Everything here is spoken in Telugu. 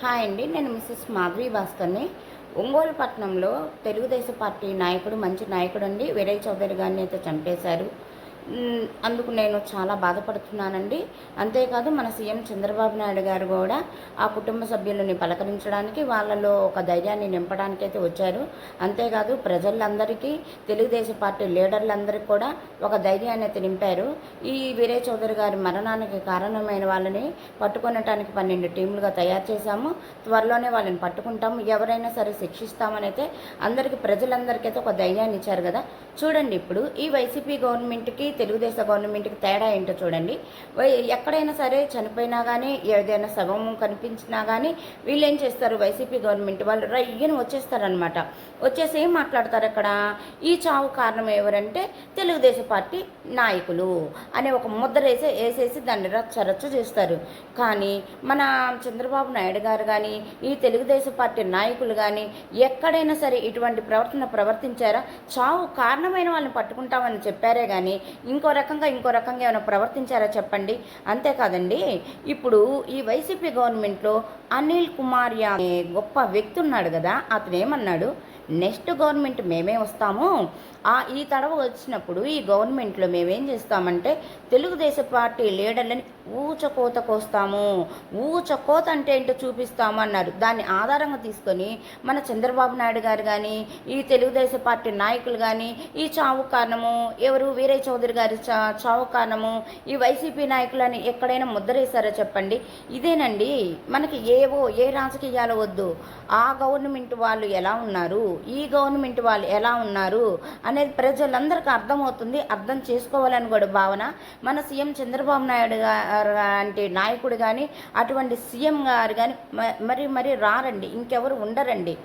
హాయ్ అండి. నేను మిసెస్ మాధవి భాస్కర్‌ని. ఒంగోలు పట్టణంలో తెలుగుదేశం పార్టీ నాయకుడు, మంచి నాయకుడండి వీరయ్య చౌదరి గారిని అయితే చంపేశారు. అందుకు నేను చాలా బాధపడుతున్నానండి. అంతేకాదు మన సీఎం చంద్రబాబు నాయుడు గారు కూడా ఆ కుటుంబ సభ్యులని పలకరించడానికి, వాళ్ళలో ఒక ధైర్యాన్ని నింపడానికైతే వచ్చారు. అంతేకాదు ప్రజలందరికీ, తెలుగుదేశం పార్టీ లీడర్లందరికీ కూడా ఒక ధైర్యాన్ని అయితే నింపారు. ఈ వీరయ్య చౌదరి గారి మరణానికి కారణమైన వాళ్ళని పట్టుకొనటానికి 12 టీములుగా తయారు చేశాము. త్వరలోనే వాళ్ళని పట్టుకుంటాము. ఎవరైనా సరే శిక్షిస్తామని అయితే అందరికీ, ప్రజలందరికైతే ఒక ధైర్యాన్ని ఇచ్చారు కదా. చూడండి, ఇప్పుడు ఈ వైసీపీ గవర్నమెంట్కి, తెలుగుదేశం గవర్నమెంట్కి తేడా ఏంటో చూడండి. ఎక్కడైనా సరే చనిపోయినా కానీ, ఏదైనా శవం కనిపించినా కానీ వీళ్ళు ఏం చేస్తారు, వైసీపీ గవర్నమెంట్ వాళ్ళు రయ్యను వచ్చేస్తారనమాట. వచ్చేసి ఏం మాట్లాడతారు అక్కడ, ఈ చావు కారణం ఎవరంటే తెలుగుదేశం పార్టీ నాయకులు అనే ఒక ముద్ర వేసేసి దాన్ని రచ్చరచ్చ చేస్తారు. కానీ మన చంద్రబాబు నాయుడు గారు కానీ, ఈ తెలుగుదేశం పార్టీ నాయకులు కానీ ఎక్కడైనా సరే ఇటువంటి ప్రవర్తించారా? చావు కారణమైన వాళ్ళని పట్టుకుంటామని చెప్పారే కానీ ఇంకో రకంగా ఏమైనా ప్రవర్తించారా చెప్పండి. అంతేకాదండి, ఇప్పుడు ఈ వైసీపీ గవర్నమెంట్లో అనిల్ కుమార్ అనే గొప్ప వ్యక్తి ఉన్నాడు కదా, అతను ఏమన్నాడు, నెక్స్ట్ గవర్నమెంట్ మేమే వస్తాము, ఈ తడవ వచ్చినప్పుడు ఈ గవర్నమెంట్లో మేమేం చేస్తామంటే తెలుగుదేశం పార్టీ లీడర్లని ఊచకోత కోస్తాము, ఊచకోత అంటే ఏంటో చూపిస్తాము అన్నారు. దాన్ని ఆధారంగా తీసుకొని మన చంద్రబాబు నాయుడు గారు కానీ, ఈ తెలుగుదేశం పార్టీ నాయకులు కానీ ఈ చావు కారణము ఎవరు, వీరయ్య చౌదరి గారి చావు కారణము ఈ వైసీపీ నాయకులని ఎక్కడైనా ముద్రేశారో చెప్పండి. ఇదేనండి మనకి ఏ రాజకీయాలు వద్దు. ఆ గవర్నమెంట్ వాళ్ళు ఎలా ఉన్నారు, ఈ గవర్నమెంట్ వాళ్ళు ఎలా ఉన్నారు అనేది ప్రజలందరికీ అర్థమవుతుంది. అర్థం చేసుకోవాలని కూడా భావన మన సీఎం చంద్రబాబు నాయుడు గారు అంటే నాయకుడు కానీ, అటువంటి సీఎం గారు కానీ మరి రారండి, ఇంకెవరు ఉండరండి.